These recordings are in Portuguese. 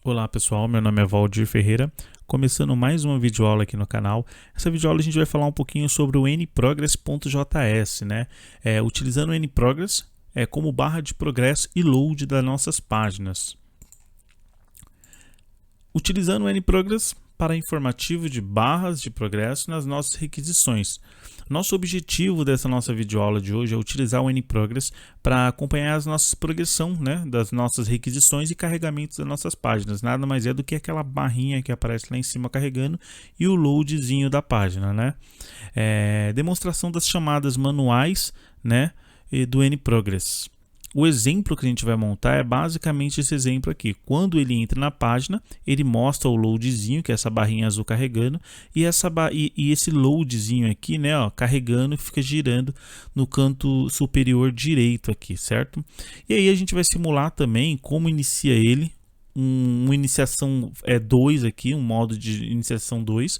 Olá pessoal, meu nome é Valdir Ferreira, começando mais uma videoaula aqui no canal. Essa videoaula a gente vai falar um pouquinho sobre o nprogress.js, né? Utilizando o nprogress como barra de progresso e load das nossas páginas. Utilizando o nprogress para informativo de barras de progresso nas nossas requisições. Nosso objetivo dessa nossa videoaula de hoje é utilizar o nprogress para acompanhar as nossas progressão, né, das nossas requisições e carregamentos das nossas páginas. Nada mais é do que aquela barrinha que aparece lá em cima carregando e o loadzinho da página, né? Demonstração das chamadas manuais, né, e do nprogress. O exemplo que a gente vai montar é basicamente esse exemplo aqui. Quando ele entra na página, ele mostra o loadzinho, que é essa barrinha azul carregando, e esse loadzinho aqui, né, ó, carregando, fica girando no canto superior direito aqui, certo? E aí a gente vai simular também como inicia ele, uma iniciação 2 aqui, um modo de iniciação 2.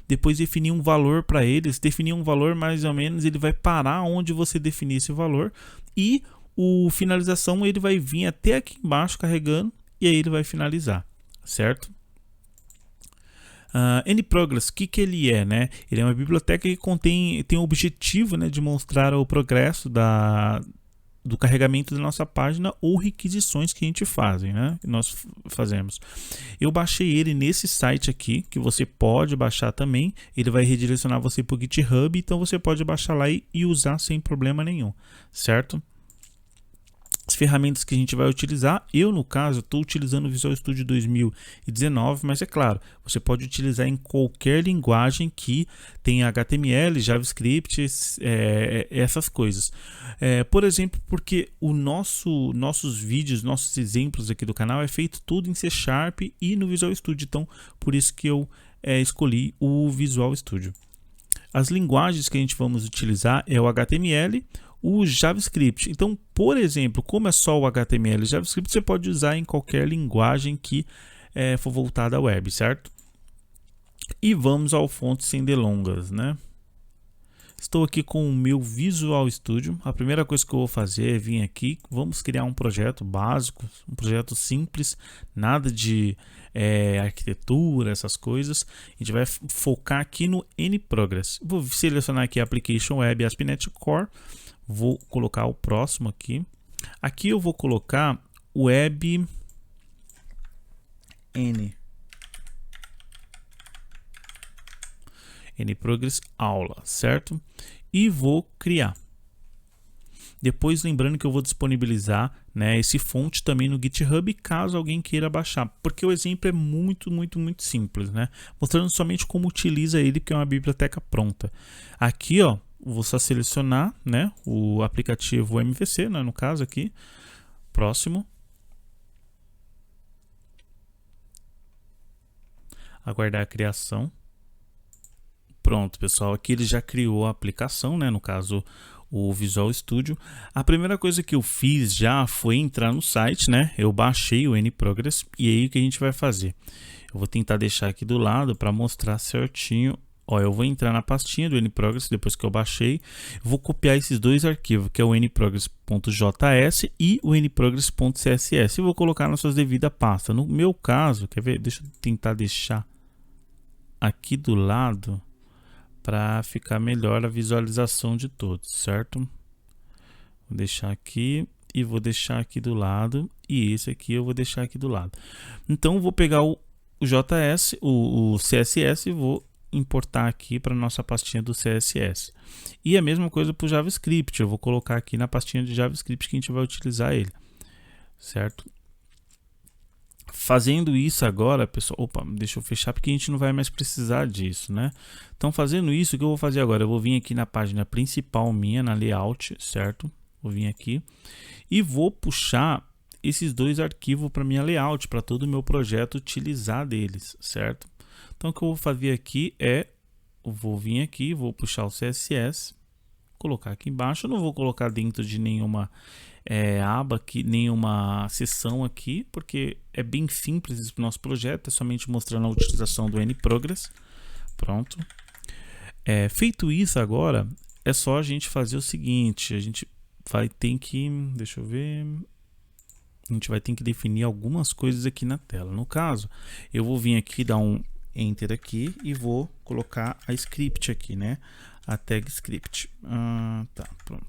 Depois definir um valor para ele. Se definir um valor mais ou menos, ele vai parar onde você definir esse valor e o finalização ele vai vir até aqui embaixo carregando e aí ele vai finalizar, certo? nprogress, o que ele é, né? Ele é uma biblioteca que tem o objetivo, né, de mostrar o progresso do carregamento da nossa página ou requisições que a gente faz, né? Nós fazemos. Eu baixei ele nesse site aqui, que você pode baixar também. Ele vai redirecionar você para o GitHub, então você pode baixar lá e usar sem problema nenhum, certo? As ferramentas que a gente vai utilizar, eu no caso estou utilizando o Visual Studio 2019, mas é claro, você pode utilizar em qualquer linguagem que tenha HTML, JavaScript, essas coisas. Por exemplo, porque nossos vídeos, nossos exemplos aqui do canal é feito tudo em C# e no Visual Studio, então por isso que eu escolhi o Visual Studio. As linguagens que a gente vamos utilizar é o HTML, o JavaScript. Então, por exemplo, como é só o HTML e JavaScript, você pode usar em qualquer linguagem que for voltada à web, certo? E vamos ao fonte sem delongas, né? Estou aqui com o meu Visual Studio. A primeira coisa que eu vou fazer é vir aqui, vamos criar um projeto básico, um projeto simples, nada de arquitetura, essas coisas. A gente vai focar aqui no nprogress. Vou selecionar aqui Application Web ASP.NET Core. Vou colocar o próximo aqui. Aqui eu vou colocar Web nprogress aula, certo? E vou criar. Depois lembrando que eu vou disponibilizar, né, esse fonte também no GitHub caso alguém queira baixar, porque o exemplo é muito simples, né? Mostrando somente como utiliza ele, porque é uma biblioteca pronta. Aqui, ó, vou só selecionar, né, o aplicativo MVC, né, no caso aqui. Próximo. Aguardar a criação. Pronto, pessoal, aqui ele já criou a aplicação, né, no caso o Visual Studio. A primeira coisa que eu fiz já foi entrar no site, né? Eu baixei o nprogress e aí o que a gente vai fazer? Eu vou tentar deixar aqui do lado para mostrar certinho. Ó, eu vou entrar na pastinha do nprogress depois que eu baixei. Vou copiar esses dois arquivos, que é o nprogress.js e o nprogress.css. E vou colocar nas suas devidas pastas. No meu caso, quer ver? Deixa eu tentar deixar aqui do lado para ficar melhor a visualização de todos, certo? Vou deixar aqui e vou deixar aqui do lado, e esse aqui eu vou deixar aqui do lado. Então vou pegar o JS, o CSS, e vou importar aqui para nossa pastinha do CSS. E a mesma coisa para o JavaScript, eu vou colocar aqui na pastinha de JavaScript que a gente vai utilizar ele, certo? Fazendo isso agora, pessoal, opa, deixa eu fechar porque a gente não vai mais precisar disso, né? Então, fazendo isso, o que eu vou fazer agora? Eu vou vir aqui na página principal minha, na layout, certo? Vou vir aqui e vou puxar esses dois arquivos para minha layout, para todo o meu projeto utilizar deles, certo? Então, o que eu vou fazer aqui é, eu vou vir aqui, vou puxar o CSS, colocar aqui embaixo. Eu não vou colocar dentro de nenhuma aba aqui, nenhuma seção aqui, porque é bem simples esse nosso projeto, é somente mostrando a utilização do nprogress. Pronto. Feito isso agora, é só a gente fazer o seguinte, a gente vai ter que, deixa eu ver, a gente vai ter que definir algumas coisas aqui na tela. No caso, eu vou vir aqui, dar um Enter aqui e vou colocar a script aqui, né? A tag script. Tá, pronto.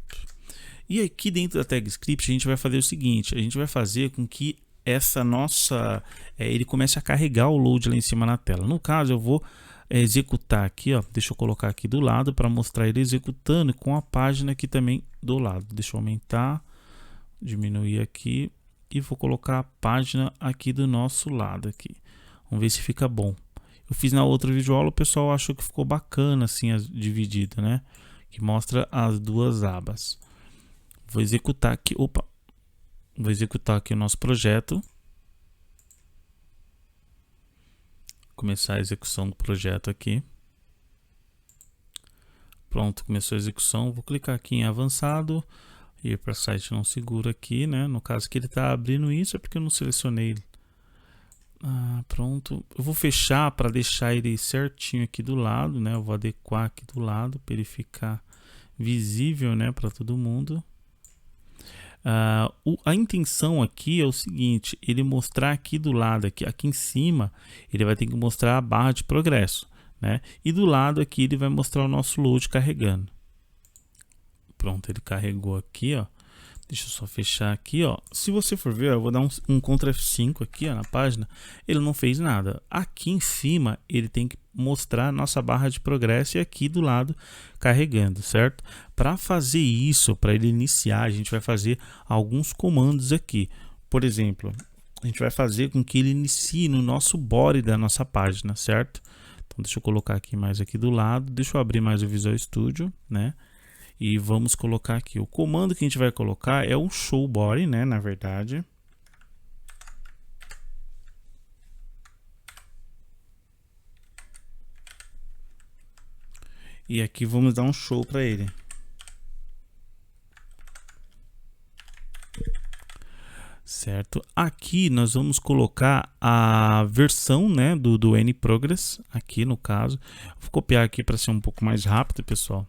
E aqui dentro da tag script a gente vai fazer o seguinte, a gente vai fazer com que essa nossa, ele comece a carregar o load lá em cima na tela. No caso, eu vou executar aqui, ó, deixa eu colocar aqui do lado para mostrar ele executando com a página aqui também do lado. Deixa eu aumentar, diminuir aqui e vou colocar a página aqui do nosso lado aqui. Vamos ver se fica bom. Eu fiz na outra videoaula, o pessoal achou que ficou bacana assim, dividida, né? Que mostra as duas abas. Vou executar aqui, vou executar aqui o nosso projeto. Começar a execução do projeto aqui. Pronto, começou a execução. Vou clicar aqui em avançado, ir para site não seguro aqui, né? No caso que ele está abrindo isso é porque eu não selecionei ele. Pronto, eu vou fechar para deixar ele certinho aqui do lado, né? Eu vou adequar aqui do lado para ele ficar visível, né, para todo mundo. A intenção aqui é o seguinte, ele mostrar aqui do lado, aqui em cima, ele vai ter que mostrar a barra de progresso, né? E do lado aqui ele vai mostrar o nosso load carregando. Pronto, ele carregou aqui, ó. Deixa eu só fechar aqui, ó. Se você for ver, eu vou dar um Ctrl F5 aqui, ó, na página. Ele não fez nada. Aqui em cima, ele tem que mostrar a nossa barra de progresso e aqui do lado carregando, certo? Para fazer isso, para ele iniciar, a gente vai fazer alguns comandos aqui. Por exemplo, a gente vai fazer com que ele inicie no nosso body da nossa página, certo? Então, deixa eu colocar aqui mais aqui do lado. Deixa eu abrir mais o Visual Studio, né? E vamos colocar aqui, o comando que a gente vai colocar é o show body, né, na verdade. E aqui vamos dar um show para ele. Certo? Aqui nós vamos colocar a versão, né, do NProgress, aqui no caso. Vou copiar aqui para ser um pouco mais rápido, pessoal.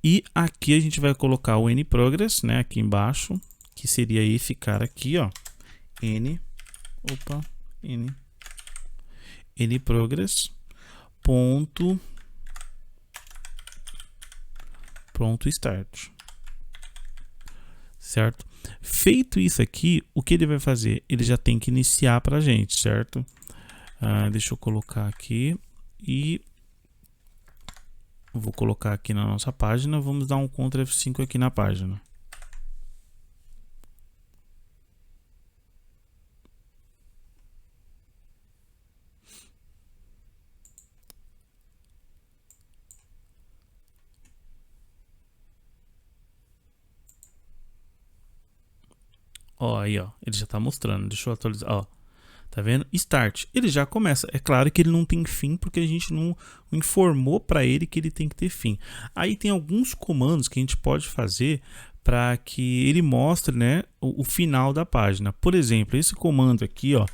E aqui a gente vai colocar o NProgress, né, aqui embaixo, que seria esse cara aqui, ó, NProgress ponto start, certo? Feito isso aqui, o que ele vai fazer? Ele já tem que iniciar para a gente, certo? Deixa eu colocar aqui e vou colocar aqui na nossa página, vamos dar um Ctrl F5 aqui na página. Ó, aí, ó, ele já está mostrando, deixa eu atualizar, ó. Tá vendo? Start. Ele já começa. É claro que ele não tem fim porque a gente não informou para ele que ele tem que ter fim. Aí tem alguns comandos que a gente pode fazer para que ele mostre, né, o final da página. Por exemplo, esse comando aqui, ó,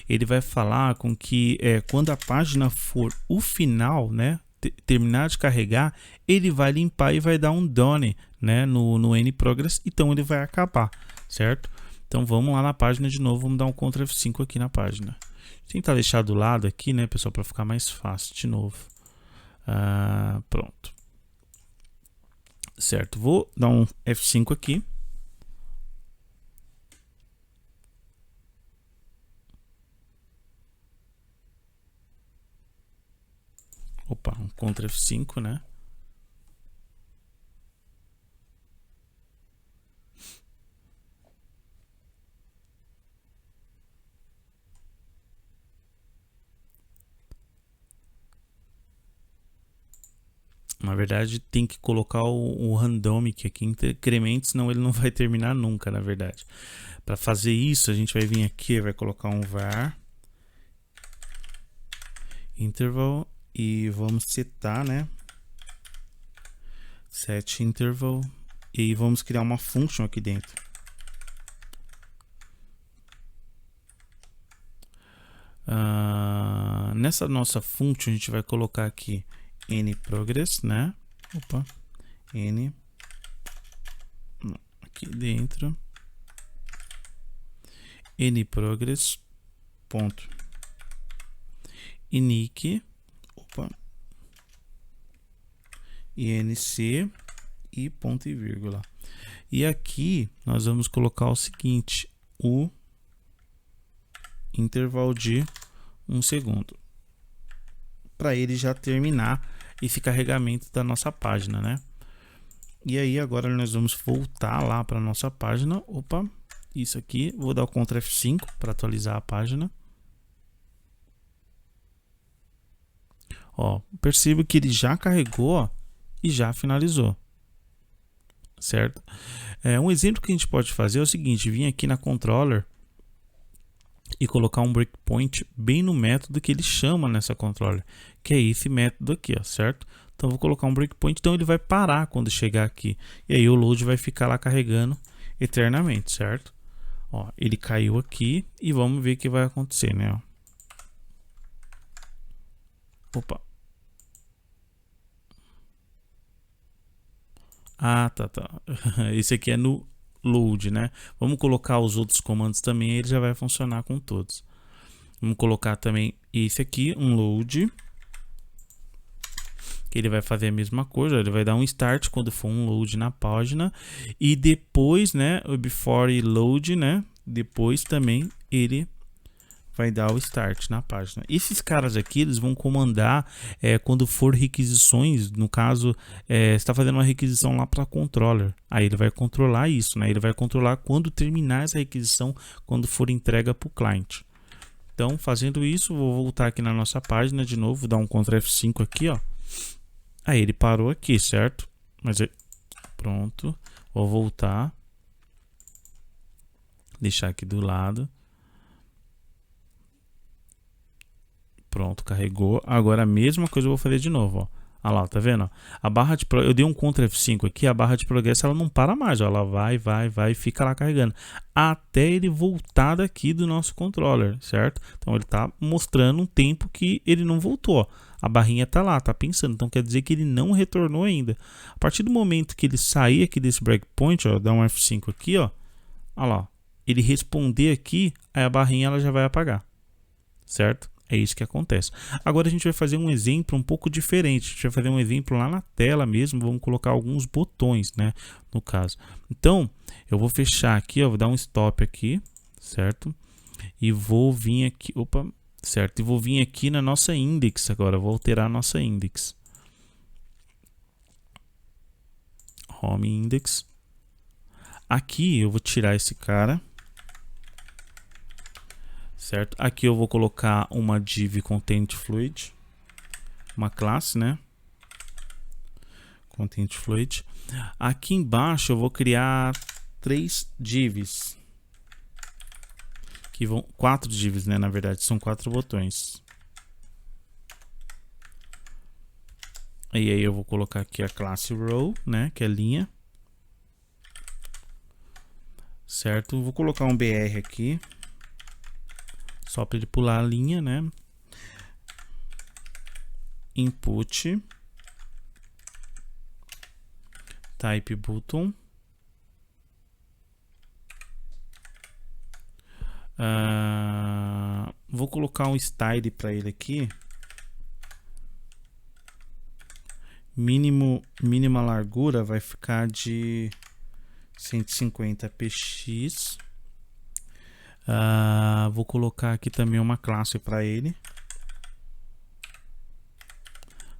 ele vai falar com que quando a página for o final, né, terminar de carregar, ele vai limpar e vai dar um done, né, no NProgress, então ele vai acabar, certo? Então vamos lá na página de novo, vamos dar um Ctrl F5 aqui na página. Vou tentar deixar do lado aqui, né, pessoal, para ficar mais fácil de novo. Pronto. Certo, vou dar um F5 aqui. Opa, um Ctrl F5, né? Na verdade, tem que colocar o randomic aqui em incremento, senão ele não vai terminar nunca, na verdade. Para fazer isso, a gente vai vir aqui, vai colocar um var interval e vamos setar, né? Set interval e vamos criar uma function aqui dentro. Nessa nossa function a gente vai colocar aqui NProgress, né? Opa, aqui dentro nprogress ponto inc, opa, inc e ponto e vírgula. E aqui nós vamos colocar o seguinte, o intervalo de 1 segundo, para ele já terminar esse carregamento da nossa página, né? E aí agora nós vamos voltar lá para nossa página. Opa, isso aqui, vou dar o Ctrl F5 para atualizar a página. Ó, perceba que ele já carregou, ó, e já finalizou, certo? Um exemplo que a gente pode fazer é o seguinte: vir aqui na controller e colocar um breakpoint bem no método que ele chama nessa controller, que é esse método aqui, ó, certo? Então vou colocar um breakpoint, então ele vai parar quando chegar aqui, e aí o load vai ficar lá carregando eternamente, certo? Ó, ele caiu aqui e vamos ver o que vai acontecer, né? Ó. Opa. Ah, tá. Esse aqui é no load, né? Vamos colocar os outros comandos também, ele já vai funcionar com todos. Vamos colocar também esse aqui, um load, que ele vai fazer a mesma coisa, ele vai dar um start quando for um load na página, e depois, né, o before load, né, depois também ele vai dar o start na página. Esses caras aqui, eles vão comandar quando for requisições, no caso, está fazendo uma requisição lá para controller, aí ele vai controlar isso, né? Ele vai controlar quando terminar essa requisição, quando for entrega para o cliente. Então, fazendo isso, vou voltar aqui na nossa página de novo, dar um Ctrl F5 aqui, ó. Aí ele parou aqui, certo? Mas pronto, vou voltar, deixar aqui do lado. Pronto, carregou. Agora a mesma coisa eu vou fazer de novo, ó. Olha lá, tá vendo? A barra de eu dei um Ctrl F5 aqui, a barra de progresso ela não para mais, ó. Ela vai e fica lá carregando até ele voltar daqui do nosso controller, certo? Então ele tá mostrando um tempo que ele não voltou, ó. A barrinha tá lá, tá pensando, então quer dizer que ele não retornou ainda. A partir do momento que ele sair aqui desse breakpoint, ó, dar um F5 aqui, ó. Olha lá, ó. Ele responder aqui, aí a barrinha ela já vai apagar, certo? É isso que acontece. Agora a gente vai fazer um exemplo um pouco diferente. A gente vai fazer um exemplo lá na tela mesmo. Vamos colocar alguns botões, né? No caso. Então, eu vou fechar aqui, ó, vou dar um stop aqui, certo? E vou vir aqui, opa, certo? E vou vir aqui na nossa index agora. Vou alterar a nossa index. Home index. Aqui eu vou tirar esse cara. Certo? Aqui eu vou colocar uma div content fluid, uma classe, né? Content fluid. Aqui embaixo eu vou criar 3 divs, que vão 4 divs, né? Na verdade são 4 botões. E aí eu vou colocar aqui a classe row, né? Que é linha, certo? Vou colocar um br aqui, só para ele pular a linha, né? Input type button. Vou colocar um style para ele aqui. Mínima largura vai ficar de 150 px. Vou colocar aqui também uma classe para ele,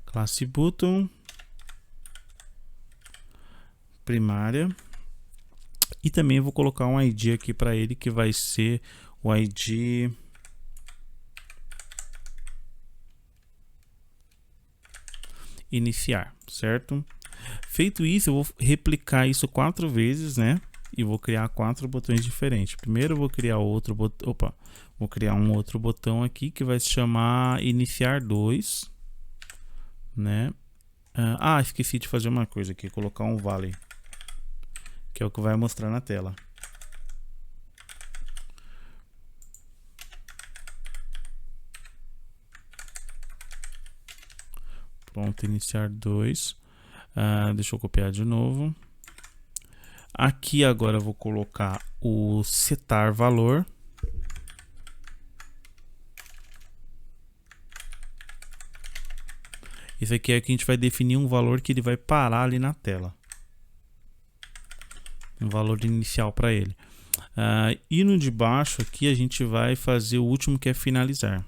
classe button primária, e também vou colocar um ID aqui para ele que vai ser o ID iniciar, certo? Feito isso, eu vou replicar isso 4 vezes, né? E vou criar 4 botões diferentes. Primeiro eu vou criar outro botão, vou criar um outro botão aqui que vai se chamar iniciar 2, né? Esqueci de fazer uma coisa aqui, colocar um vale, que é o que vai mostrar na tela. Pronto, iniciar 2. Deixa eu copiar de novo. Aqui agora eu vou colocar o setar valor. Esse aqui é que a gente vai definir um valor que ele vai parar ali na tela. Um valor inicial para ele. E no de baixo aqui a gente vai fazer o último, que é finalizar.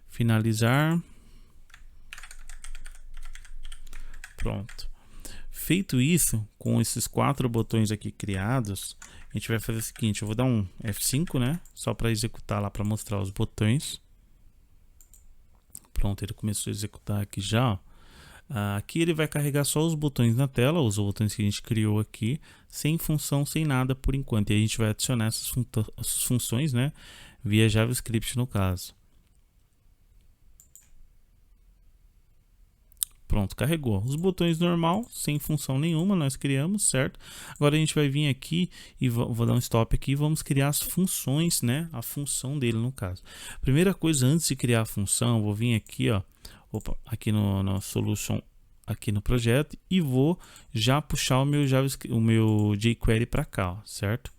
Finalizar. Pronto. Feito isso, com esses 4 botões aqui criados, a gente vai fazer o seguinte: eu vou dar um F5, né? Só para executar lá, para mostrar os botões. Pronto, ele começou a executar aqui já. Aqui ele vai carregar só os botões na tela, os botões que a gente criou aqui, sem função, sem nada por enquanto. E a gente vai adicionar essas funções, né, via JavaScript no caso. Pronto, carregou. Os botões normal, sem função nenhuma, nós criamos, certo? Agora a gente vai vir aqui e vou dar um stop aqui e vamos criar as funções, né? A função dele no caso. Primeira coisa, antes de criar a função, eu vou vir aqui, ó, aqui no Solution, aqui no projeto, e vou já puxar o meu JavaScript, o meu jQuery para cá, ó, certo?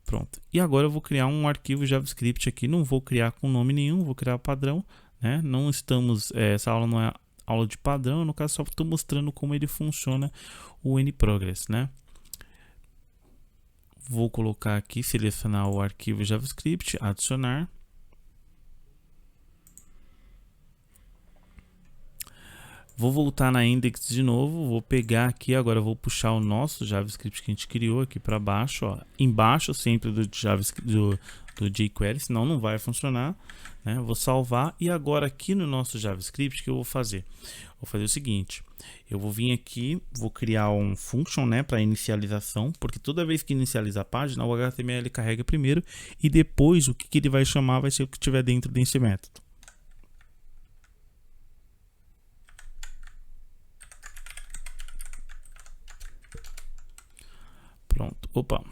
Pronto. E agora eu vou criar um arquivo JavaScript aqui, não vou criar com nome nenhum, vou criar padrão, né? Não estamos, essa aula não é aula de padrão, no caso só estou mostrando como ele funciona o nProgress, né? Vou colocar aqui, selecionar o arquivo JavaScript, adicionar. Vou voltar na index de novo, vou pegar aqui, agora vou puxar o nosso JavaScript que a gente criou aqui para baixo, ó, embaixo sempre do JavaScript, do jQuery, senão não vai funcionar, né? Vou salvar e agora aqui no nosso JavaScript, o que eu vou fazer? Vou fazer o seguinte: eu vou vir aqui, vou criar um function, né, para inicialização, porque toda vez que inicializar a página, o HTML carrega primeiro e depois o que ele vai chamar vai ser o que tiver dentro desse método. Pronto, opa.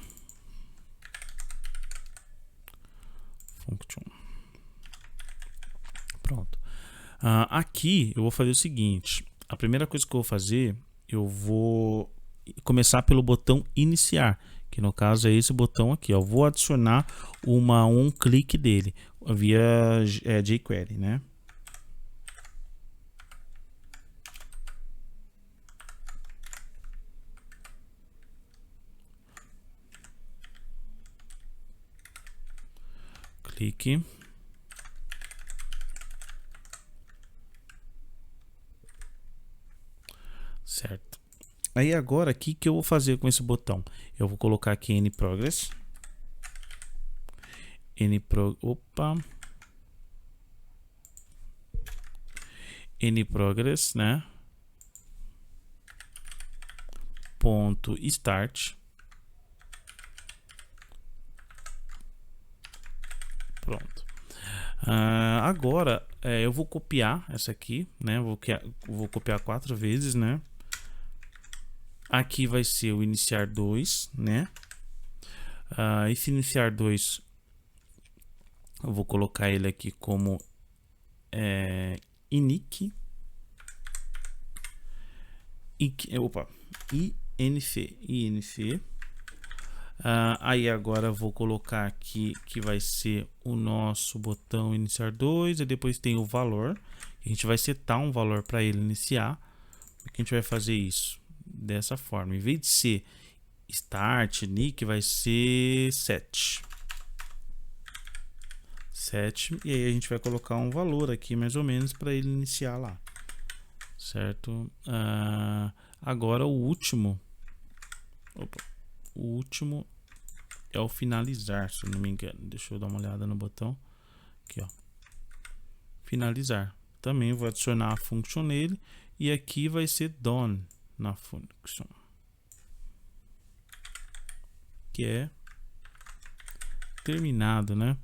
Function. Pronto. Aqui eu vou fazer o seguinte: a primeira coisa que eu vou fazer, eu vou começar pelo botão iniciar, que no caso é esse botão aqui, ó. Eu vou adicionar um clique dele via jQuery, né? Clique. Certo. Aí agora aqui que eu vou fazer com esse botão? Eu vou colocar aqui nProgress. nProgress, né? Ponto start. Pronto. Agora eu vou copiar essa aqui, né? Vou copiar 4 vezes, né? Aqui vai ser o iniciar 2, né? Esse iniciar 2 eu vou colocar ele aqui como inc. inc. Aí agora eu vou colocar aqui que vai ser o nosso botão iniciar 2, e depois tem o valor. A gente vai setar um valor para ele iniciar. Como é que a gente vai fazer isso? Dessa forma, em vez de ser start, nick, vai ser set. E aí a gente vai colocar um valor aqui mais ou menos para ele iniciar lá, certo? Agora o último é o finalizar, se eu não me engano. Deixa eu dar uma olhada no botão aqui, ó, finalizar. Também vou adicionar a function nele, e aqui vai ser done na function, que é terminado, né?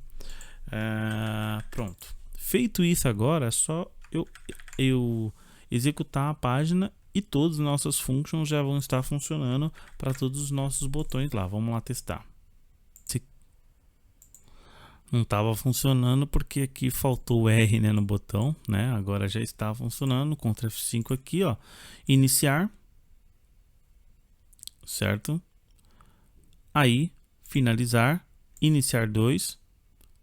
Pronto. Feito isso, agora é só eu executar a página e todas as nossas functions já vão estar funcionando para todos os nossos botões lá. Vamos lá testar. Não estava funcionando porque aqui faltou o R, né, no botão, né? Agora já está funcionando. Ctrl F5 aqui, ó. Iniciar. Certo? Aí, finalizar. Iniciar 2.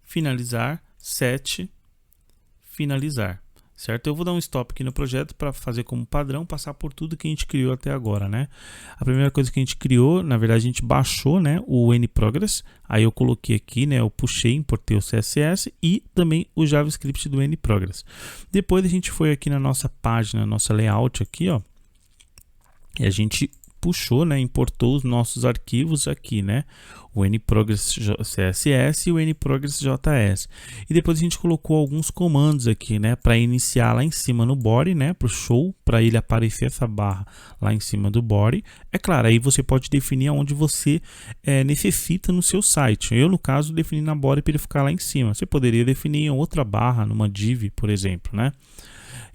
Finalizar 7. Finalizar. Certo? Eu vou dar um stop aqui no projeto para fazer como padrão, passar por tudo que a gente criou até agora, né? A primeira coisa que a gente criou, na verdade, a gente baixou, né, o NProgress. Aí eu coloquei aqui, né, eu puxei, importei o CSS e também o JavaScript do NProgress. Depois a gente foi aqui na nossa página, nossa layout aqui, ó, e a gente puxou, né, importou os nossos arquivos aqui, né, o NProgress CSS e o NProgress JS. E depois a gente colocou alguns comandos aqui, né, para iniciar lá em cima no body, né, para o show, para ele aparecer essa barra lá em cima do body. É claro, aí você pode definir aonde você necessita no seu site. Eu, no caso, defini na body para ele ficar lá em cima. Você poderia definir em outra barra, numa div, por exemplo, né,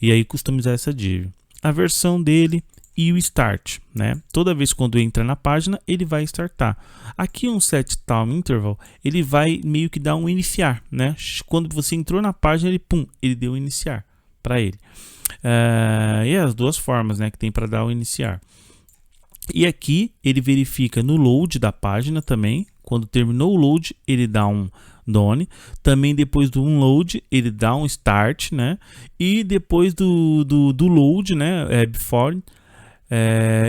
e aí customizar essa div. A versão dele e o start, né? Toda vez quando entra na página, ele vai startar. Aqui um set time interval, ele vai meio que dar um iniciar, né? Quando você entrou na página, ele deu um iniciar para ele. E as duas formas, né, que tem para dar o iniciar. E aqui ele verifica no load da página também. Quando terminou o load, ele dá um done. Também depois do unload, ele dá um start, né? E depois do load, né, before,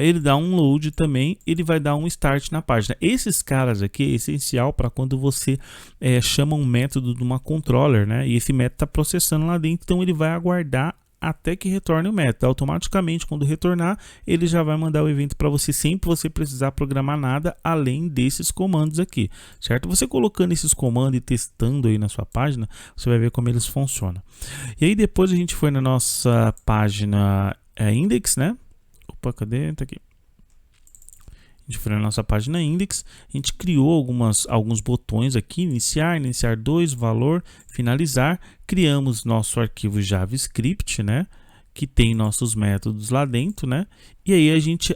ele dá um load também, ele vai dar um start na página. Esses caras aqui é essencial para quando você chama um método de uma controller, né? E esse método está processando lá dentro, então ele vai aguardar até que retorne o método. Automaticamente, quando retornar, ele já vai mandar o evento para você, sem você precisar programar nada além desses comandos aqui, certo? Você colocando esses comandos e testando aí na sua página, você vai ver como eles funcionam. E aí depois a gente foi na nossa página index, né? Opa, cadê? Tá aqui. A gente foi na nossa página index, a gente criou alguns botões aqui, iniciar 2, valor, finalizar, criamos nosso arquivo JavaScript, né, que tem nossos métodos lá dentro, né, e aí a gente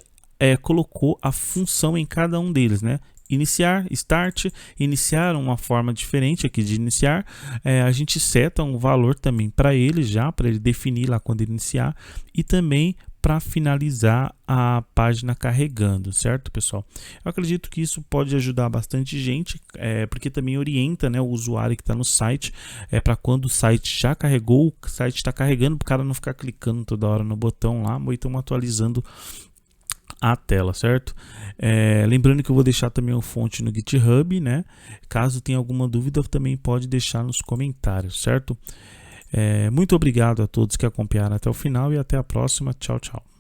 colocou a função em cada um deles, né, iniciar, start, iniciar uma forma diferente aqui de iniciar, a gente seta um valor também para ele já, para ele definir lá quando ele iniciar, e também para finalizar a página carregando, certo, pessoal? Eu acredito que isso pode ajudar bastante gente, porque também orienta, né, o usuário que está no site, para quando o site já carregou, o site está carregando, para o cara não ficar clicando toda hora no botão lá, ou então atualizando a tela, certo? Lembrando que eu vou deixar também o fonte no GitHub, né? Caso tenha alguma dúvida, também pode deixar nos comentários, certo? Muito obrigado a todos que acompanharam até o final e até a próxima. Tchau, tchau.